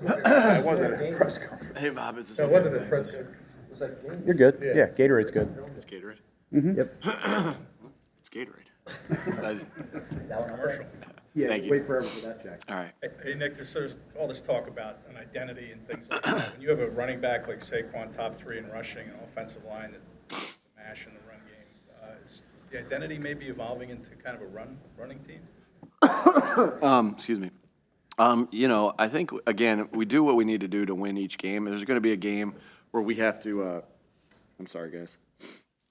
It wasn't a press conference. Hey, Bob, is this It okay? wasn't a press conference. Was that game? You're good. Yeah. Yeah, Gatorade's good. It's Gatorade. Yep. It's Gatorade. That one commercial. Yeah, Thank you. wait forever for that check. All right. Hey, Nick, there's all this talk about an identity and things like that. When you have a running back like Saquon, top 3 in rushing, and offensive line that mash in the run game, is the identity maybe evolving into kind of a running team? Excuse me. I think, again, we do what we need to do to win each game. There's going to be a game where we have to, I'm sorry, guys.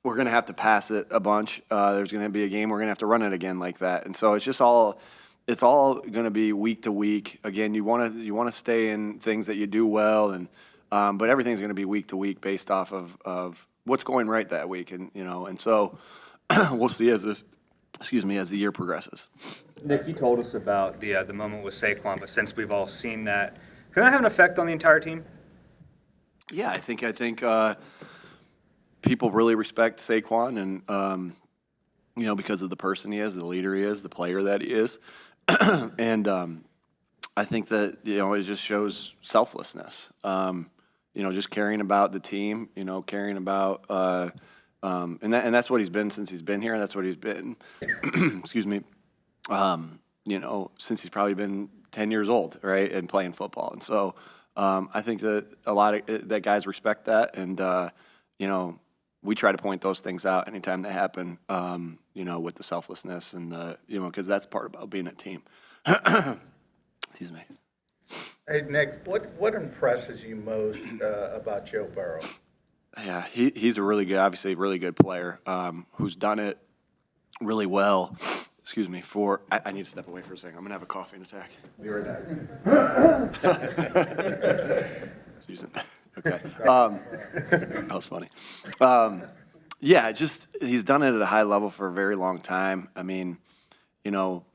We're going to have to pass it a bunch. There's going to be a game we're going to have to run it again like that. And so it's just it's all going to be week to week. Again, you want to stay in things that you do well, and but everything's going to be week to week based off of what's going right that week. And so we'll see as the year progresses. Nick, you told us about the moment with Saquon, but since we've all seen that, can that have an effect on the entire team? Yeah, I think people really respect Saquon, and because of the person he is, the leader he is, the player that he is, and I think that it just shows selflessness. Just caring about the team, caring about, and that's what he's been since he's been here. That's what he's been. Excuse me. Since he's probably been 10 years old, right, and playing football. And so I think that a lot of that guys respect that, and we try to point those things out anytime they happen. With the selflessness and because that's part about being a team. Excuse me. Hey, Nick, what impresses you most about Joe Burrow? Yeah, he's a obviously really good player who's done it really well. Excuse me, I need to step away for a second. I'm going to have a coughing attack. Be right back. Okay. That was funny. He's done it at a high level for a very long time. I mean,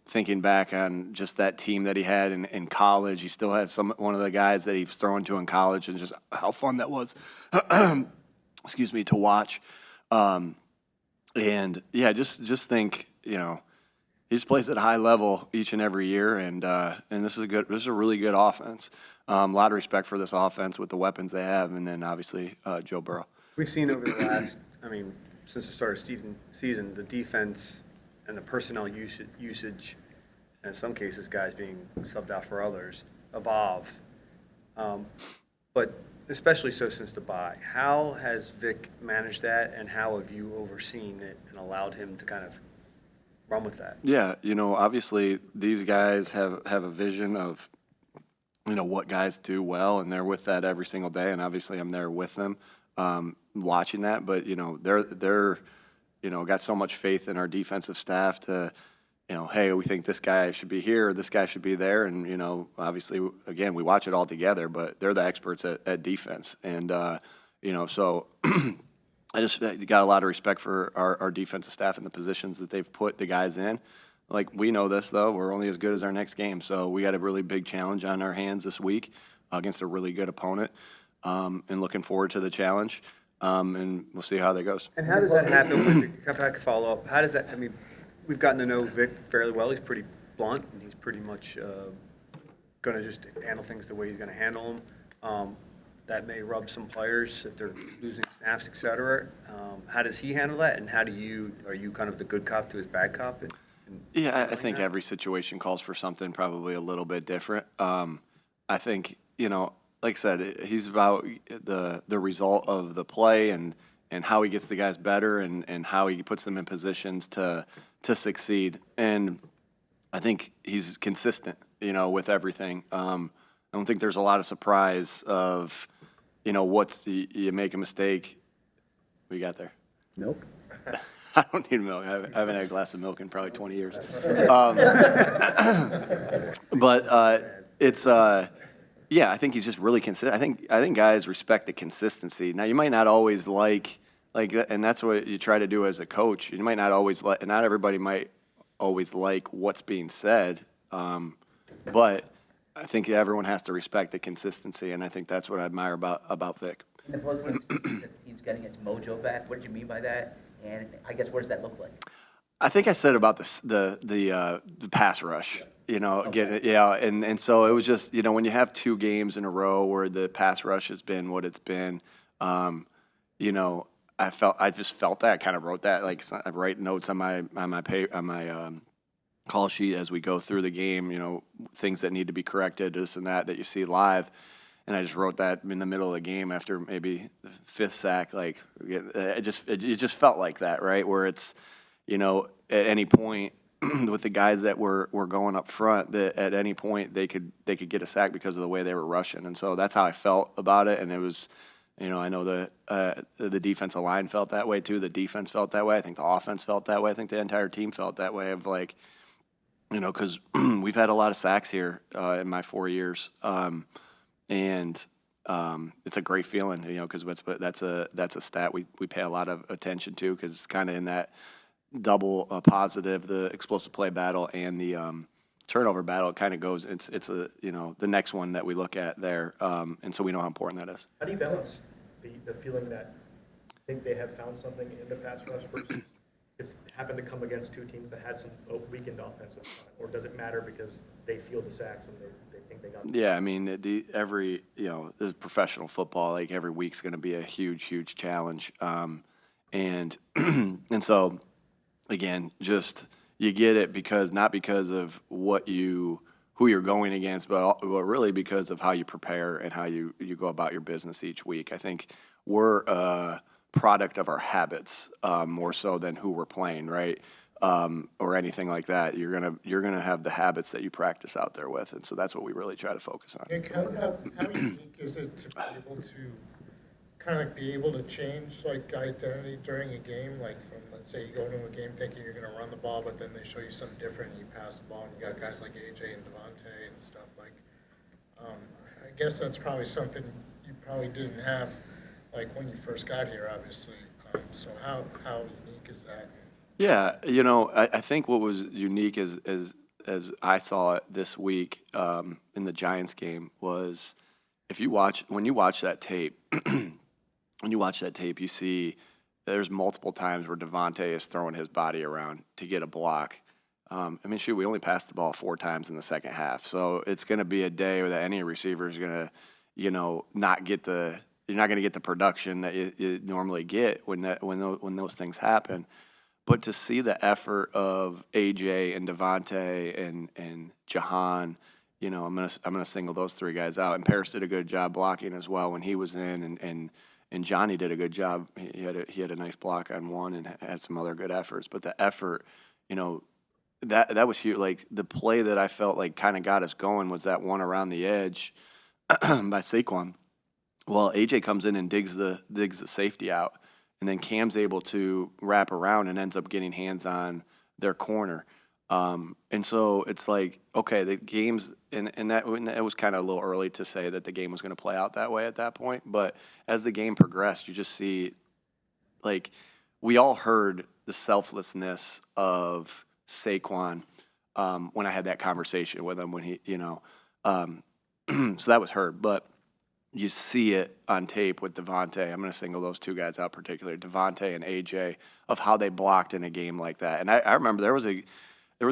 thinking back on just that team that he had in college, he still has one of the guys that he was throwing to in college, and just how fun that was, excuse me, to watch. Just think, he just plays at a high level each and every year, and this is a really good offense. A lot of respect for this offense with the weapons they have, and then obviously Joe Burrow. We've seen over the last, since the start of season, the defense and the personnel usage, and in some cases guys being subbed out for others, evolve. But especially so since the bye. How has Vic managed that, and how have you overseen it and allowed him to kind of run with that? Yeah, obviously these guys have a vision of, what guys do well, and they're with that every single day, and obviously I'm there with them watching that, but, they're got so much faith in our defensive staff to, hey, we think this guy should be here, or this guy should be there, and, obviously, again, we watch it all together, but they're the experts at defense, and, so I just got a lot of respect for our defensive staff and the positions that they've put the guys in. Like, we know this, though. We're only as good as our next game. So we got a really big challenge on our hands this week against a really good opponent, and looking forward to the challenge. And we'll see how that goes. And how does that happen? If I could follow up, how does that, we've gotten to know Vic fairly well. He's pretty blunt, and he's pretty much going to just handle things the way he's going to handle them. That may rub some players if they're losing snaps, et cetera. How does he handle that, and are you kind of the good cop to his bad cop? Yeah, I think every situation calls for something probably a little bit different. I think, like I said, he's about the result of the play and how he gets the guys better and how he puts them in positions to succeed. And I think he's consistent, with everything. I don't think there's a lot of surprise of, you make a mistake. What you got there? Milk. I don't need milk. I haven't had a glass of milk in probably 20 years. But it's, I think he's just really consistent. I think guys respect the consistency. Now, you might not always like and that's what you try to do as a coach. You might not always not everybody might always like what's being said, but I think everyone has to respect the consistency, and I think that's what I admire about Vic. In the postseason, the team's getting its mojo back. What did you mean by that? And I guess what does that look like? I think I said about the pass rush. and so it was just, when you have 2 games in a row where the pass rush has been what it's been, I just felt that. I kind of wrote that, like I write notes on my call sheet as we go through the game, things that need to be corrected, this and that you see live. And I just wrote that in the middle of the game after maybe the 5th sack. Like, it just felt like that, right? Where it's, at any point with the guys that were going up front, that at any point they could get a sack because of the way they were rushing. And so that's how I felt about it. And it was, I know the defensive line felt that way too. The defense felt that way. I think the offense felt that way. I think the entire team felt that way of like, because we've had a lot of sacks here in my 4 years. And it's a great feeling, because that's a stat we pay a lot of attention to, because it's kind of in that double positive, the explosive play battle and the turnover battle. It kind of goes. It's the next one that we look at there, and so we know how important that is. How do you balance the feeling that think they have found something in the pass rush versus it's happened to come against 2 teams that had some weakened offensive line, or does it matter because they feel the sacks and they think they got them? Yeah, I mean, every this is professional football. Like every week's going to be a huge challenge, and so again, just you get it not because of who you're going against, but really because of how you prepare and how you go about your business each week. I think we're a product of our habits more so than who we're playing, right? Or anything like that. You're gonna have the habits that you practice out there with, and so that's what we really try to focus on. Nick, how unique is it to be able to kind of be able to change like identity during a game? Like from, let's say you go into a game thinking you're going to run the ball, but then they show you something different and you pass the ball, and you got guys like AJ and Devontae and stuff like. I guess that's probably something you probably didn't have like when you first got here, obviously. So how unique is that? Yeah, I think what was unique as I saw it this week in the Giants game was when you watch that tape, you see there's multiple times where Devontae is throwing his body around to get a block. We only passed the ball 4 times in the second half, so it's going to be a day that any receiver is going to, not get you're not going to get the production that you normally get when those things happen. But to see the effort of AJ and Devontae and Jahan, I'm gonna single those 3 guys out. And Paris did a good job blocking as well when he was in, and Johnny did a good job. He had a nice block on one and had some other good efforts. But the effort, that was huge. Like the play that I felt like kind of got us going was that one around the edge by Saquon. Well, AJ comes in and digs the safety out. And then Cam's able to wrap around and ends up getting hands on their corner. And so it's like, okay, the game's and that was kind of a little early to say that the game was going to play out that way at that point. But as the game progressed, you just see, like, we all heard the selflessness of Saquon when I had that conversation with him when he, so that was heard. But you see it on tape with Devontae. I'm going to single those 2 guys out particularly, Devontae and AJ, of how they blocked in a game like that. And I remember there was a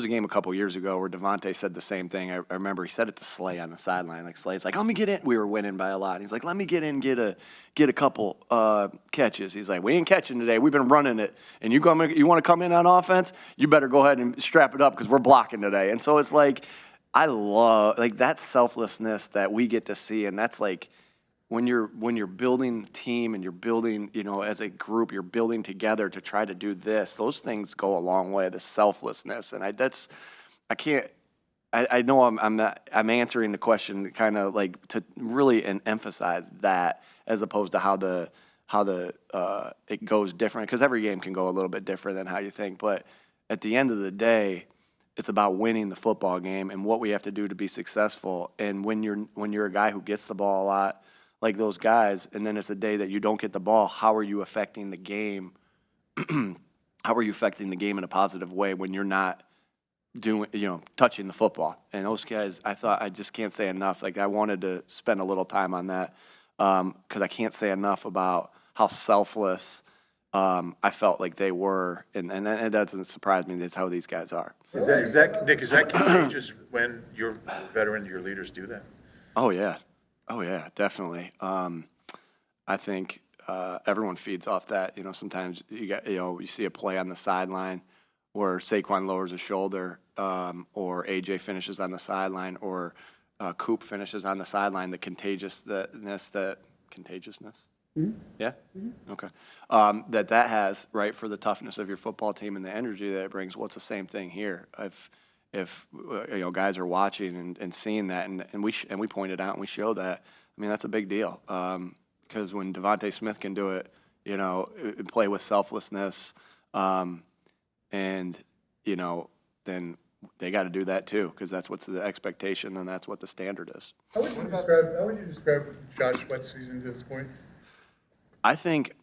game a couple years ago where Devontae said the same thing. I remember he said it to Slay on the sideline. Like Slay's like, "Let me get in." We were winning by a lot. He's like, "Let me get in, get a couple catches." He's like, "We ain't catching today. We've been running it. And you want to come in on offense? You better go ahead and strap it up because we're blocking today." And so it's like, I love like that selflessness that we get to see, and that's like. When you're building a team and you're building, as a group, you're building together to try to do this. Those things go a long way. The selflessness, and I know I'm answering the question kind of like to really emphasize that as opposed to how it goes different, because every game can go a little bit different than how you think. But at the end of the day, it's about winning the football game and what we have to do to be successful. And when you're a guy who gets the ball a lot, like those guys, and then it's a day that you don't get the ball, how are you affecting the game? How are you affecting the game in a positive way when you're not touching the football? And those guys, I just can't say enough. Like I wanted to spend a little time on that because I can't say enough about how selfless I felt like they were, and that doesn't surprise me. That's how these guys are. Nick, is that contagious when your veteran, your leaders do that? Oh yeah, definitely. I think everyone feeds off that. You know, sometimes you see a play on the sideline where Saquon lowers his shoulder, or AJ finishes on the sideline, or Coop finishes on the sideline. The contagiousness. Yeah. Okay. That has, right, for the toughness of your football team and the energy that it brings. Well, it's the same thing here. If guys are watching and seeing that, and we point it out and we show that. I mean, that's a big deal. Because when Devontae Smith can do it, play with selflessness, and then they got to do that too, because that's what's the expectation and that's what the standard is. How would you describe Josh Sweat's season to this point? I think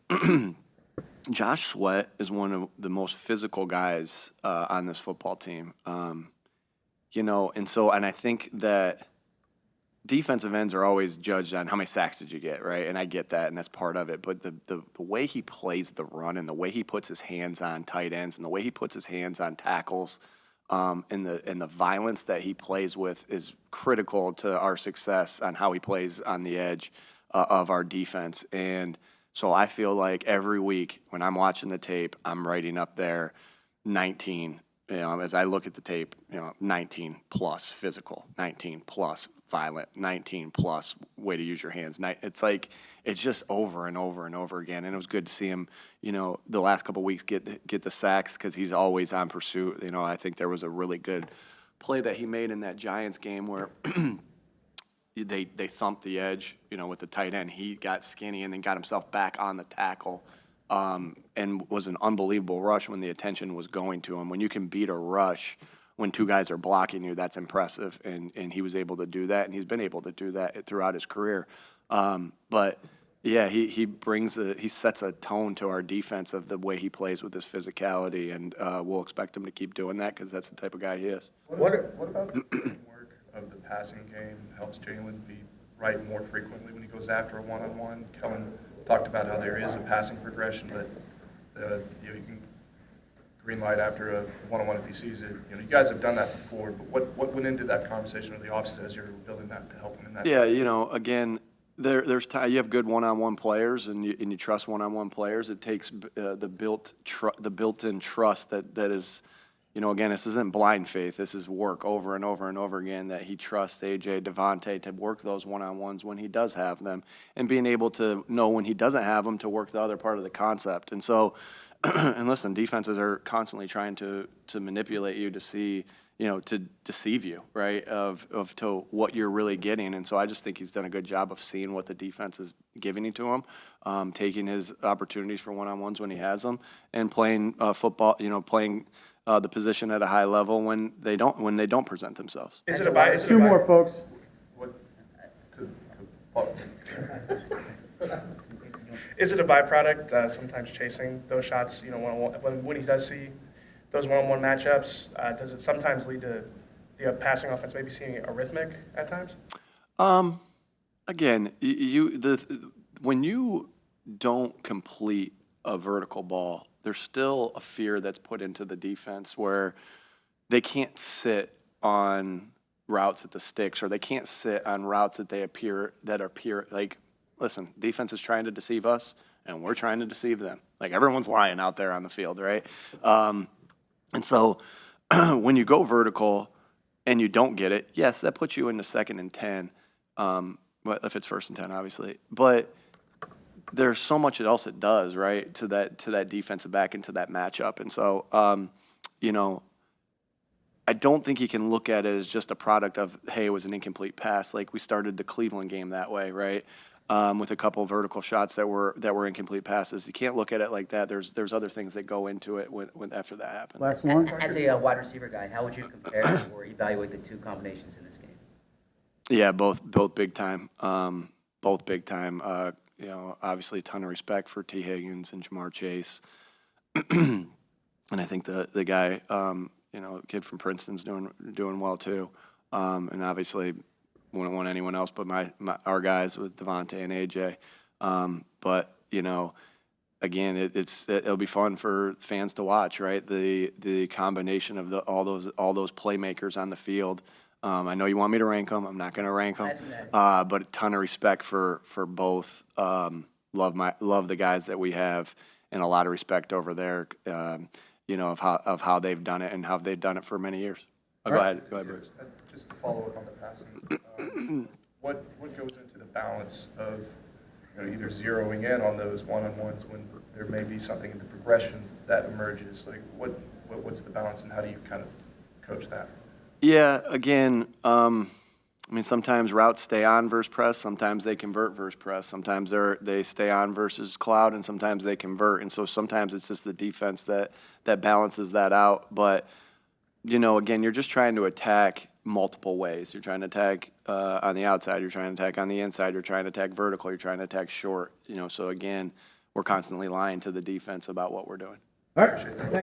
Josh Sweat is one of the most physical guys on this football team. And I think that defensive ends are always judged on how many sacks did you get, right? And I get that, and that's part of it. But the way he plays the run and the way he puts his hands on tight ends and the way he puts his hands on tackles, and the violence that he plays with is critical to our success on how he plays on the edge of our defense. And so I feel like every week when I'm watching the tape, I'm writing up there 19. As I look at the tape, 19 plus physical, 19 plus violent, 19 plus way to use your hands. It's like it's just over and over and over again. And it was good to see him, the last couple of weeks get the sacks because he's always on pursuit. I think there was a really good play that he made in that Giants game where they thumped the edge, with the tight end. He got skinny and then got himself back on the tackle. And was an unbelievable rush when the attention was going to him. When you can beat a rush when two guys are blocking you, that's impressive. And he was able to do that, and he's been able to do that throughout his career. But yeah, he sets a tone to our defense of the way he plays with his physicality, and we'll expect him to keep doing that because that's the type of guy he is. What about the framework of the passing game helps Jalen be right more frequently when he goes after a one-on-one? Kellen talked about how there is a passing progression, but you can green light after a one-on-one if he sees it. You guys have done that before, but what went into that conversation with the offense as you're building that to help him in that? Yeah, again, there's time. You have good one-on-one players, and you trust one-on-one players. It takes the built-in trust that is. Again, this isn't blind faith. This is work over and over and over again that he trusts AJ, Devontae to work those one-on-ones when he does have them, and being able to know when he doesn't have them to work the other part of the concept. And so, and listen, defenses are constantly trying to manipulate you to see, to deceive you, right, of to what you're really getting. And so I just think he's done a good job of seeing what the defense is giving to him, taking his opportunities for one-on-ones when he has them, and playing football, playing the position at a high level when they don't present themselves. Is it a Two more, folks. Is it a byproduct, sometimes chasing those shots, when he does see those one-on-one matchups, does it sometimes lead to the passing offense maybe seeing a rhythmic at times? Again, when you don't complete a vertical ball, there's still a fear that's put into the defense where they can't sit on routes at the sticks, or they can't sit on routes that appear like, listen, defense is trying to deceive us and we're trying to deceive them. Like, everyone's lying out there on the field, right? And so when you go vertical and you don't get it, yes, that puts you into 2nd and 10, but if it's 1st and 10, obviously. But there's so much else it does, right, to that defensive back and to that matchup. And so, I don't think you can look at it as just a product of, hey, it was an incomplete pass. Like, we started the Cleveland game that way, right, with a couple of vertical shots that were incomplete passes. You can't look at it like that. There's other things that go into it when after that happens. Last one. As a wide receiver guy, how would you compare or evaluate the two combinations in this game? Yeah, both big time. Both big time. Obviously a ton of respect for T. Higgins and Jamar Chase. And I think the guy, kid from Princeton's doing well too. And obviously wouldn't want anyone else but our guys with Devontae and AJ. But, again, it'll be fun for fans to watch, right? The combination of all those playmakers on the field. I know you want me to rank them. I'm not going to rank them, but a ton of respect for both. Love the guys that we have, and a lot of respect over there. Of how they've done it and how they've done it for many years. Go ahead, Bruce. Just to follow up on the passing, what goes into the balance of either zeroing in on those one-on-ones when there may be something in the progression that emerges? Like what's the balance, and how do you kind of coach that? Yeah, again, sometimes routes stay on versus press. Sometimes they convert versus press. Sometimes they stay on versus cloud, and sometimes they convert. And so sometimes it's just the defense that balances that out. But, again, you're just trying to attack multiple ways. You're trying to attack on the outside. You're trying to attack on the inside. You're trying to attack vertical. You're trying to attack short. So, again, we're constantly lying to the defense about what we're doing. All right.